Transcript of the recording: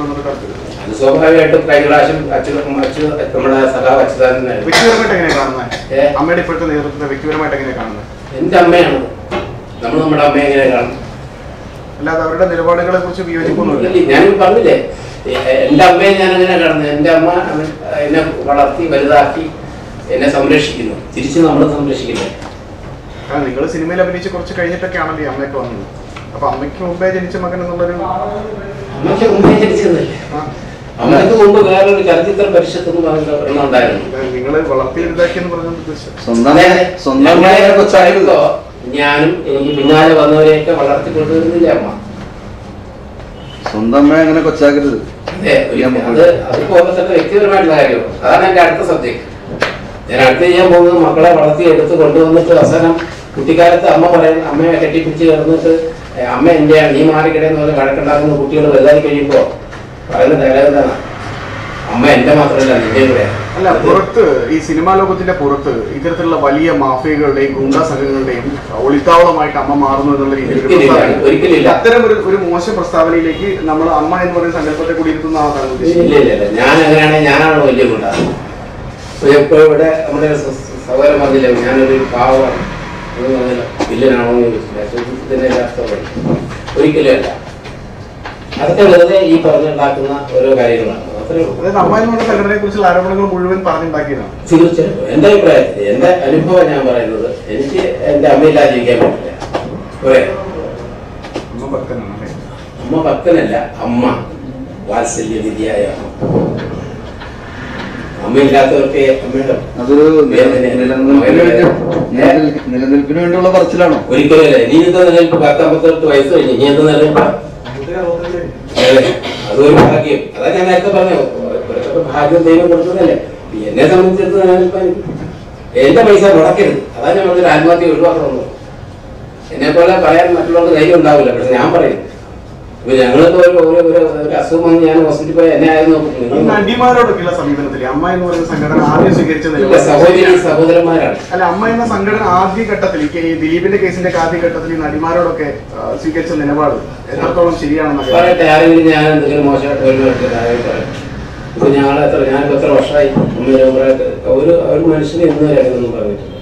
അത് സ്വാഭാവികമായിട്ടും കഴിഞ്ഞ പ്രാവശ്യം നമ്മുടെ സഖാവ് അച്യുതാനന്ദൻ വ്യക്തിപരമായിട്ട് എങ്ങനെയാണ് കാണുന്നത്? അമ്മയുടെ ഇപ്പോഴത്തെ നേതൃത്വത്തെ വ്യക്തിപരമായിട്ട് എങ്ങനെയാണ് കാണുന്നത്? എന്റെ അമ്മയാണ്, നമ്മുടെ അമ്മയെ എങ്ങനെ കാണും? അല്ലാതെ അവരുടെ നിലപാടുകളെ കുറിച്ച് വിയോജിപ്പൊന്നുമില്ല. ഞാനും പറഞ്ഞില്ലേ, എന്റെ അമ്മയെ ഞാൻ എങ്ങനെ കാണുന്നത്? എന്റെ അമ്മ എന്നെ വളർത്തി വലുതാക്കി എന്നെ സംരക്ഷിക്കുന്നു, തിരിച്ച് നമ്മളെ സംരക്ഷിക്കില്ലേ? നിങ്ങൾ സിനിമയിൽ അഭിനയിച്ച് കുറച്ച് കഴിഞ്ഞിട്ടൊക്കെ ആണല്ലോ ഈ അമ്മയൊക്കെ വന്നത്. അപ്പൊ അമ്മയ്ക്ക് മുമ്പേ ജനിച്ച മകൻ എന്നുള്ളൊരു അമ്മയ്ക്ക് മുമ്പേ ജനിച്ചതല്ലേ? അമ്മയ്ക്ക് മുമ്പ് വേറൊരു ചലച്ചിത്ര പരിഷത്ത് ഉണ്ടായിരുന്നു. നിങ്ങള് വളർത്തിയെഴുതാക്കിയെന്ന് പറഞ്ഞത് ഞാനും എനിക്ക് പിന്നാലെ വന്നവരെയൊക്കെ വളർത്തിക്കൊണ്ടുവരുന്നില്ല അമ്മ. സ്വന്തം അമ്മയെ അങ്ങനെ കൊച്ചാക്കരുത്. അതുപോലെ തന്നെ വ്യക്തിപരമായിട്ടുള്ള കാര്യമാണ്. അതാണ് എന്റെ അടുത്ത സബ്ജക്ട്. ഞാൻ അടുത്ത് ചെയ്യാൻ പോകുന്നത് മക്കളെ വളർത്തി എടുത്ത് കൊണ്ടുവന്നിട്ട് അവസാനം കുട്ടിക്കാലത്ത് അമ്മ പറയുന്ന അമ്മയെ കെട്ടിപ്പിടിച്ച് കിടന്നിട്ട് അമ്മ എന്റെയാണ്, നീ മാറിക്കിടയെന്ന് പറഞ്ഞ് വഴക്കുണ്ടാക്കുന്ന കുട്ടികൾ വലുതായി കഴിയുമ്പോ പറയുന്ന ഡയലോഗ് എന്താണ്? അമ്മ എന്റെ മാത്രമല്ല നിന്റെ കൂടെ. അല്ല, പുറത്ത് ഈ സിനിമാ ലോകത്തിന്റെ പുറത്ത് ഇത്തരത്തിലുള്ള വലിയ മാഫിയകളുടെയും ഗുണ്ടാ സംഘങ്ങളുടെയും ഒളിത്താവളമായിട്ട് അമ്മ മാറുന്നു എന്നുള്ള രീതിയിൽ ഒരിക്കലില്ല. അത്തരം ഒരു മോശം പ്രസ്താവനയിലേക്ക് നമ്മൾ അമ്മ എന്ന് പറയുന്ന സങ്കല്പത്തെ കൂടി ഇരുത്തുന്ന ആളാണ്. ഇല്ല, ഞാൻ അങ്ങനെയാണെങ്കിൽ ഞാനാണ് വലിയ ഗുണ്ടാണ്. ഇപ്പോൾ ഇവിടെ നമ്മുടെ സഹോദരൻ പറഞ്ഞില്ല, ഞാനൊരു പാവമാണ് വില്ലനാണോന്ന് ചോദിച്ചില്ല. ഒരിക്കലും അല്ല. അതൊക്കെ വെറുതെ ഈ പറഞ്ഞുണ്ടാക്കുന്ന ഓരോ കാര്യങ്ങളാണ്. അതായത് അമ്മ എന്നുള്ള സംഘടനയെ കുറിച്ചുള്ള ആരോപണങ്ങൾ മുഴുവൻ പറഞ്ഞുണ്ടാക്കിയതാണ്. തീർച്ചയായിട്ടും എന്റെ അഭിപ്രായത്തിൽ, എന്റെ അനുഭവം ഞാൻ പറയുന്നത്, എനിക്ക് എന്റെ അമ്മയില്ലാതെ ജീവിക്കാൻ പറ്റില്ല. അമ്മ ഭക്തനല്ല, അമ്മ വാത്സല്യ നിധിയായ അമ്മയില്ലാത്തവർക്ക് അതൊരു നിലനിൽപ്പിന് വേണ്ടിയുള്ള പറച്ചിലാണോ? ഒരിക്കലല്ലേ. നീ എന്താ നിലനിൽപ്പ്? 10-58 വയസ്സ് കഴിഞ്ഞു, നീ എന്താ നിലനിൽപ്പ? അതൊരു ഭാഗ്യം. അതാ ഞാൻ നേരത്തെ പറഞ്ഞു, ഭാഗ്യം ദൈവം കൊടുക്കുന്നതല്ലേ. എന്നെ സംബന്ധിച്ചിടത്ത് നിലനിൽപ്പാൻ എന്റെ പൈസ മുടക്കരുത്. അതാ ഞാൻ പറഞ്ഞൊരു ആത്മഹത്യ ഒഴിവാക്കണമെന്ന്. എന്നെ പോലെ പറയാൻ മറ്റുള്ളവർക്ക് ധൈര്യം ഉണ്ടാവില്ല. പക്ഷെ ഞാൻ പറയും, ഇപ്പൊ ഞങ്ങൾക്ക് ഒരു അസുഖം വന്ന് ഞാൻ ഹോസ്പിറ്റലിൽ പോയി എന്നെ ആയിരുന്നു. നടിമാരോടൊക്കെയുള്ള സമീപനത്തിൽ അമ്മ എന്ന് പറയുന്ന സംഘടന ആദ്യം സ്വീകരിച്ച സഹോദരന്മാരാണ്. അല്ല, അമ്മ എന്ന സംഘടന ആദ്യ ഘട്ടത്തിൽ ഈ ദിലീപിന്റെ കേസിന്റെ ആദ്യ ഘട്ടത്തിൽ ഈ നടിമാരോടൊക്കെ സ്വീകരിച്ച നിലപാട് എത്രത്തോളം ശരിയാണെന്ന് പറയട്ടെ. ആരെങ്കിലും ഞാൻ എന്തെങ്കിലും മോശമായിട്ട് ഇപ്പൊ ഞാനിപ്പോ എത്ര വർഷമായി ഒരു മനുഷ്യനെ ഇന്ന് വരെ അങ്ങനെയൊന്നും പറഞ്ഞിട്ടില്ല.